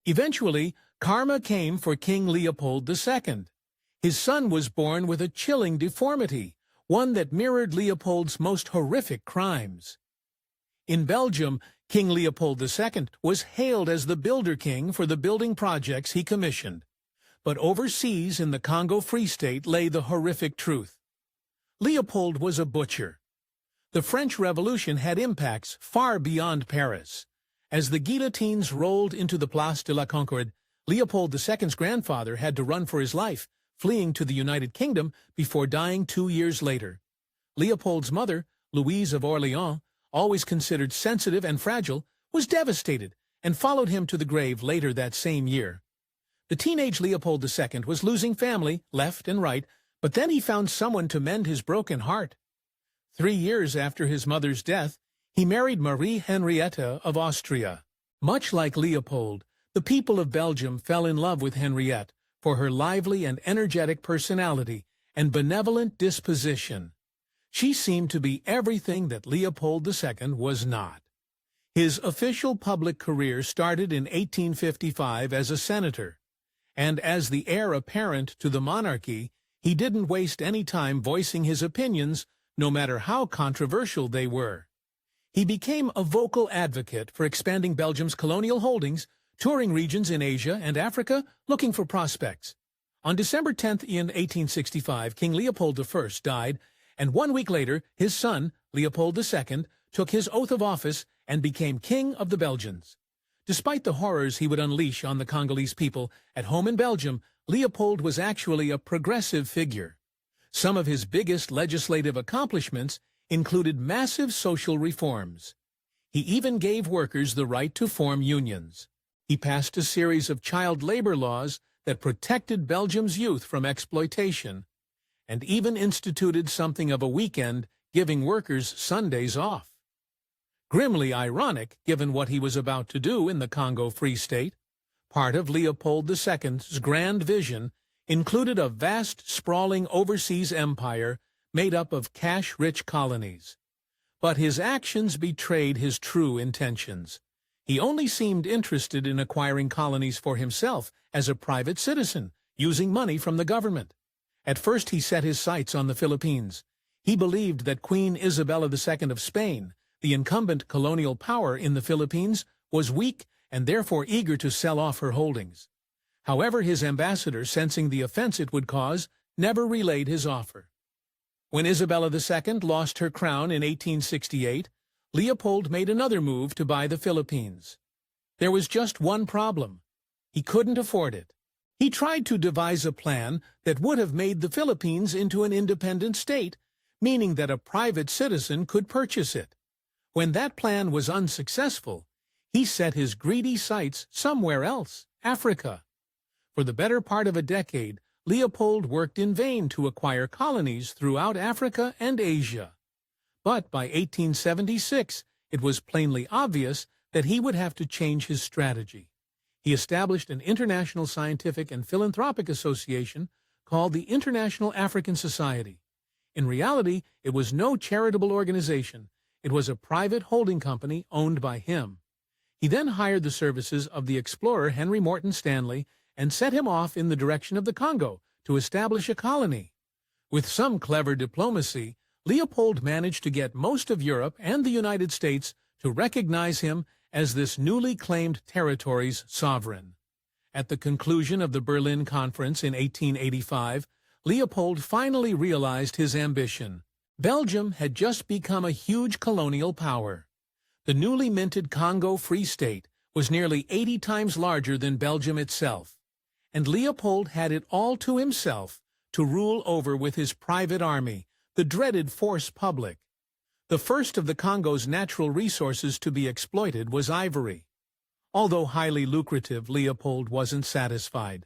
Eventually, karma came for King Leopold II. His son was born with a chilling deformity, one that mirrored Leopold's most horrific crimes. In Belgium, King Leopold II was hailed as the Builder King for the building projects he commissioned. But overseas in the Congo Free State lay the horrific truth. Leopold was a butcher. The French Revolution had impacts far beyond Paris. As the guillotines rolled into the Place de la Concorde, Leopold II's grandfather had to run for his life, fleeing to the United Kingdom before dying 2 years later. Leopold's mother, Louise of Orléans, always considered sensitive and fragile, was devastated and followed him to the grave later that same year. The teenage Leopold II was losing family left and right, but then he found someone to mend his broken heart. 3 years after his mother's death, he married Marie Henriette of Austria. Much like Leopold, the people of Belgium fell in love with Henriette for her lively and energetic personality and benevolent disposition. She seemed to be everything that Leopold II was not. His official public career started in 1855 as a senator, and as the heir apparent to the monarchy, he didn't waste any time voicing his opinions, no matter how controversial they were. He became a vocal advocate for expanding Belgium's colonial holdings, touring regions in Asia and Africa looking for prospects. On December 10th in 1865, King Leopold I died, and 1 week later, his son, Leopold II, took his oath of office and became King of the Belgians. Despite the horrors he would unleash on the Congolese people, at home in Belgium, Leopold was actually a progressive figure. Some of his biggest legislative accomplishments included massive social reforms. He even gave workers the right to form unions. He passed a series of child labor laws that protected Belgium's youth from exploitation, and even instituted something of a weekend, giving workers Sundays off. Grimly ironic, given what he was about to do in the Congo Free State, part of Leopold II's grand vision included a vast, sprawling overseas empire made up of cash-rich colonies. But his actions betrayed his true intentions. He only seemed interested in acquiring colonies for himself as a private citizen, using money from the government. At first he set his sights on the Philippines. He believed that Queen Isabella II of Spain, the incumbent colonial power in the Philippines, was weak and therefore eager to sell off her holdings. However, his ambassador, sensing the offense it would cause, never relayed his offer. When Isabella II lost her crown in 1868, Leopold made another move to buy the Philippines. There was just one problem. He couldn't afford it. He tried to devise a plan that would have made the Philippines into an independent state, meaning that a private citizen could purchase it. When that plan was unsuccessful, he set his greedy sights somewhere else, Africa. For the better part of a decade, Leopold worked in vain to acquire colonies throughout Africa and Asia. But by 1876, it was plainly obvious that he would have to change his strategy. He established an international scientific and philanthropic association called the International African Society. In reality, it was no charitable organization. It was a private holding company owned by him. He then hired the services of the explorer Henry Morton Stanley and set him off in the direction of the Congo to establish a colony. With some clever diplomacy, Leopold managed to get most of Europe and the United States to recognize him as this newly claimed territory's sovereign. At the conclusion of the Berlin Conference in 1885, Leopold finally realized his ambition. Belgium had just become a huge colonial power. The newly minted Congo Free State was nearly 80 times larger than Belgium itself, and Leopold had it all to himself to rule over with his private army, the dreaded force public. The first of the Congo's natural resources to be exploited was ivory. Although highly lucrative, Leopold wasn't satisfied.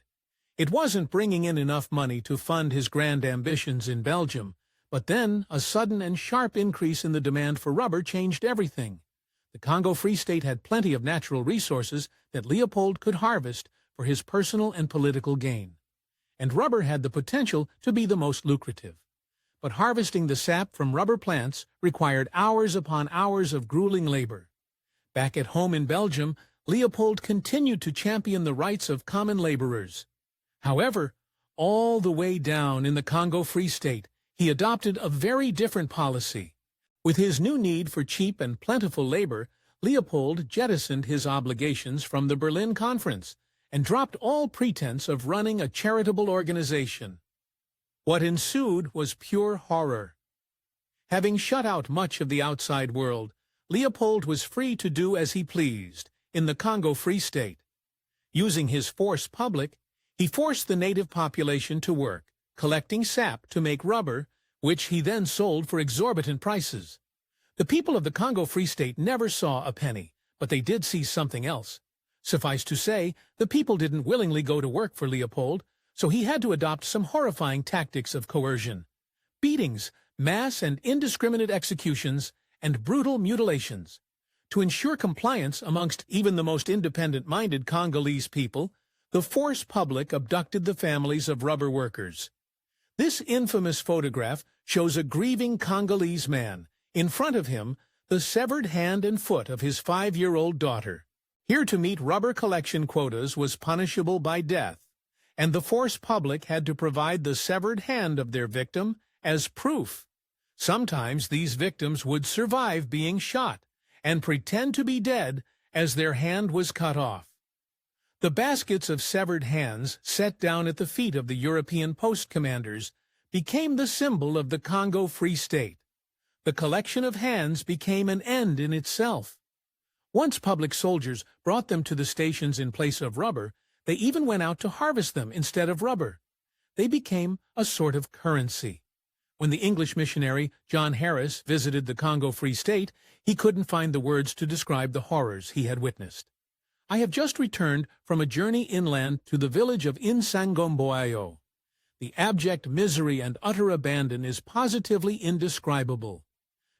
It wasn't bringing in enough money to fund his grand ambitions in Belgium, but then a sudden and sharp increase in the demand for rubber changed everything. The Congo Free State had plenty of natural resources that Leopold could harvest for his personal and political gain. And rubber had the potential to be the most lucrative. But harvesting the sap from rubber plants required hours upon hours of grueling labor. Back at home in Belgium, Leopold continued to champion the rights of common laborers. However, all the way down in the Congo Free State, he adopted a very different policy. With his new need for cheap and plentiful labor, Leopold jettisoned his obligations from the Berlin Conference and dropped all pretense of running a charitable organization. What ensued was pure horror. Having shut out much of the outside world, Leopold was free to do as he pleased in the Congo Free State. Using his force public, he forced the native population to work, collecting sap to make rubber, which he then sold for exorbitant prices. The people of the Congo Free State never saw a penny, but they did see something else. Suffice to say, the people didn't willingly go to work for Leopold, so he had to adopt some horrifying tactics of coercion. Beatings, mass and indiscriminate executions, and brutal mutilations. To ensure compliance amongst even the most independent-minded Congolese people, the force public abducted the families of rubber workers. This infamous photograph shows a grieving Congolese man. In front of him, the severed hand and foot of his 5-year-old daughter. Here to meet rubber collection quotas was punishable by death, and the force public had to provide the severed hand of their victim as proof. Sometimes these victims would survive being shot and pretend to be dead as their hand was cut off. The baskets of severed hands set down at the feet of the European post commanders became the symbol of the Congo Free State. The collection of hands became an end in itself. Once public soldiers brought them to the stations in place of rubber, they even went out to harvest them instead of rubber. They became a sort of currency. When the English missionary John Harris visited the Congo Free State, he couldn't find the words to describe the horrors he had witnessed. I have just returned from a journey inland to the village of Insangomboayo. The abject misery and utter abandon is positively indescribable.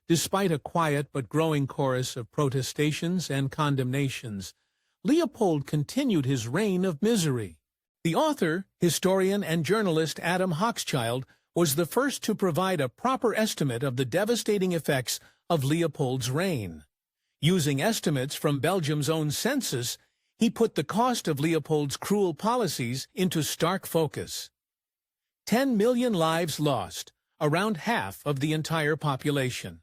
Despite a quiet but growing chorus of protestations and condemnations, Leopold continued his reign of misery. The author, historian, and journalist Adam Hochschild was the first to provide a proper estimate of the devastating effects of Leopold's reign. Using estimates from Belgium's own census, he put the cost of Leopold's cruel policies into stark focus. 10 million lives lost, around half of the entire population.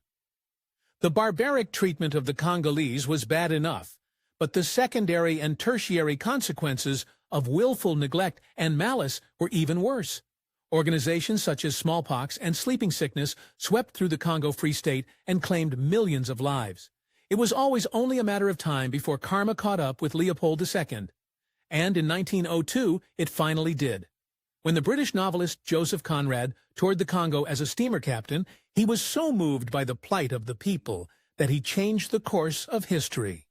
The barbaric treatment of the Congolese was bad enough, but the secondary and tertiary consequences of willful neglect and malice were even worse. Organizations such as smallpox and sleeping sickness swept through the Congo Free State and claimed millions of lives. It was always only a matter of time before karma caught up with Leopold II, and in 1902 it finally did. When the British novelist Joseph Conrad toured the Congo as a steamer captain, he was so moved by the plight of the people that he changed the course of history.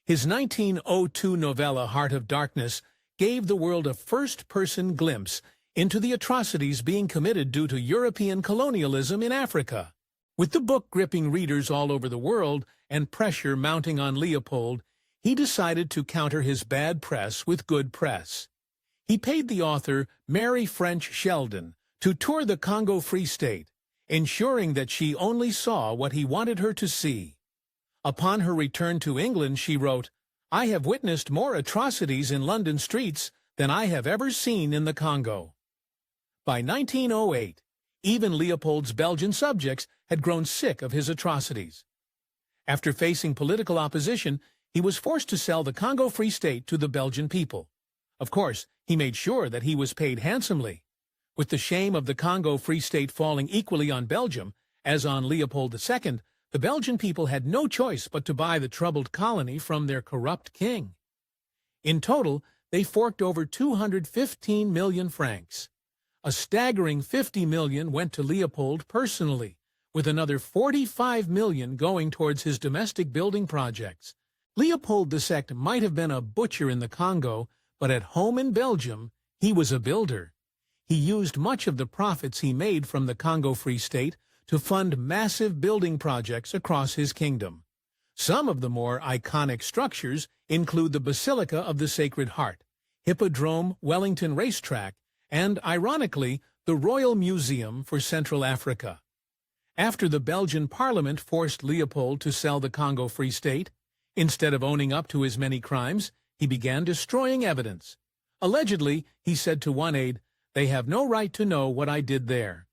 His 1902 novella Heart of Darkness gave the world a first-person glimpse into the atrocities being committed due to European colonialism in Africa. With the book gripping readers all over the world and pressure mounting on Leopold, he decided to counter his bad press with good press. He paid the author Mary French Sheldon to tour the Congo Free State, ensuring that she only saw what he wanted her to see. Upon her return to England, she wrote, "I have witnessed more atrocities in London streets than I have ever seen in the Congo." By 1908, even Leopold's Belgian subjects had grown sick of his atrocities. After facing political opposition, he was forced to sell the Congo Free State to the Belgian people. Of course, he made sure that he was paid handsomely. With the shame of the Congo Free State falling equally on Belgium as on Leopold II, the Belgian people had no choice but to buy the troubled colony from their corrupt king. In total, they forked over 215 million francs. A staggering 50 million went to Leopold personally, with another 45 million going towards his domestic building projects. Leopold II might have been a butcher in the Congo, but at home in Belgium, he was a builder. He used much of the profits he made from the Congo Free State to fund massive building projects across his kingdom. Some of the more iconic structures include the Basilica of the Sacred Heart, Hippodrome Wellington Racetrack, and, ironically, the Royal Museum for Central Africa. After the Belgian Parliament forced Leopold to sell the Congo Free State, Instead of owning up to his many crimes, he began destroying evidence. Allegedly, he said to one aide, "They have no right to know what I did there."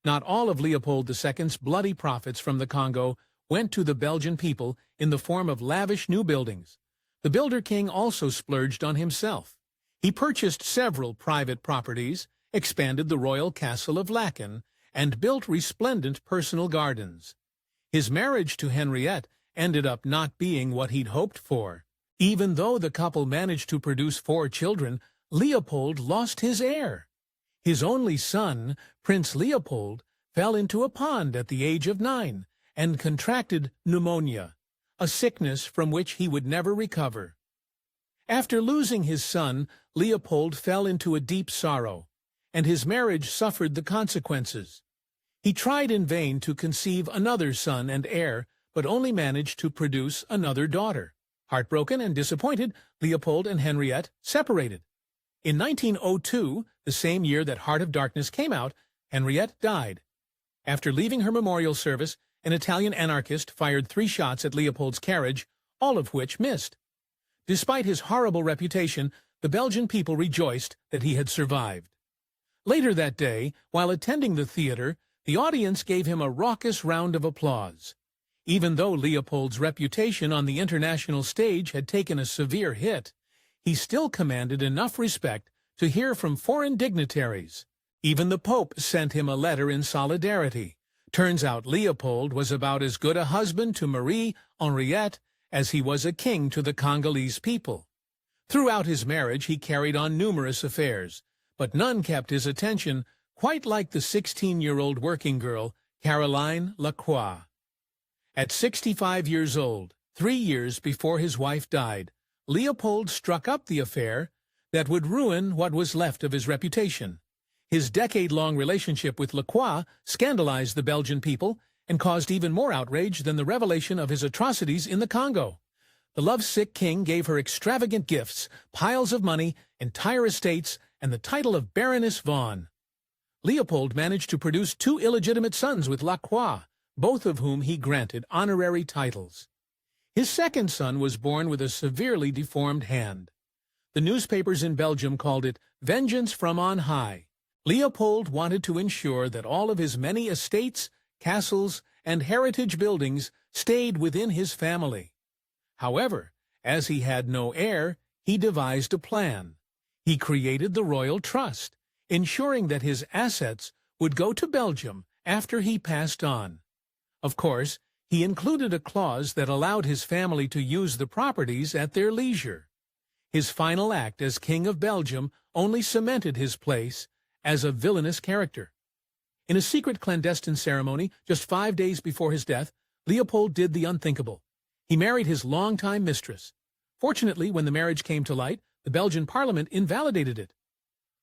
Not all of Leopold II's bloody profits from the Congo went to the Belgian people in the form of lavish new buildings. The builder king also splurged on himself. He purchased several private properties, expanded the royal castle of Laeken, and built resplendent personal gardens. His marriage to Henriette ended up not being what he'd hoped for. Even though the couple managed to produce 4 children, Leopold lost his heir. His only son, Prince Leopold, fell into a pond at the age of 9 and contracted pneumonia, a sickness from which he would never recover. After losing his son, Leopold fell into a deep sorrow, and his marriage suffered the consequences. He tried in vain to conceive another son and heir, but only managed to produce another daughter. Heartbroken and disappointed, Leopold and Henriette separated. In 1902, the same year that Heart of Darkness came out, Henriette died. After leaving her memorial service, an Italian anarchist fired 3 shots at Leopold's carriage, all of which missed. Despite his horrible reputation, the Belgian people rejoiced that he had survived. Later that day, while attending the theater, the audience gave him a raucous round of applause. Even though Leopold's reputation on the international stage had taken a severe hit, he still commanded enough respect to hear from foreign dignitaries. Even the Pope sent him a letter in solidarity. Turns out Leopold was about as good a husband to Marie Henriette as he was a king to the Congolese people. Throughout his marriage he carried on numerous affairs, but none kept his attention, quite like the 16-year-old working girl, Caroline Lacroix. At 65 years old, 3 years before his wife died, Leopold struck up the affair that would ruin what was left of his reputation. His decade-long relationship with Lacroix scandalized the Belgian people and caused even more outrage than the revelation of his atrocities in the Congo. The lovesick king gave her extravagant gifts, piles of money, entire estates, and the title of Baroness Vaughan. Leopold managed to produce 2 illegitimate sons with Lacroix, both of whom he granted honorary titles. His second son was born with a severely deformed hand. The newspapers in Belgium called it vengeance from on high. Leopold wanted to ensure that all of his many estates, castles, and heritage buildings stayed within his family. However, as he had no heir, he devised a plan. He created the Royal Trust, ensuring that his assets would go to Belgium after he passed on. Of course, he included a clause that allowed his family to use the properties at their leisure. His final act as King of Belgium only cemented his place as a villainous character. In a secret clandestine ceremony, just 5 days before his death, Leopold did the unthinkable. He married his longtime mistress. Fortunately, when the marriage came to light, the Belgian parliament invalidated it.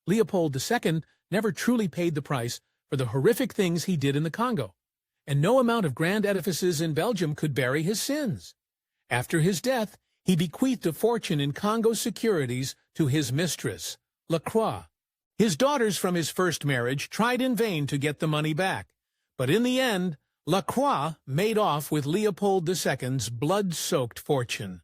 Leopold II never truly paid the price for the horrific things he did in the Congo, and no amount of grand edifices in Belgium could bury his sins. After his death, he bequeathed a fortune in Congo securities to his mistress, Lacroix. His daughters from his first marriage tried in vain to get the money back, but in the end, Lacroix made off with Leopold II's blood-soaked fortune.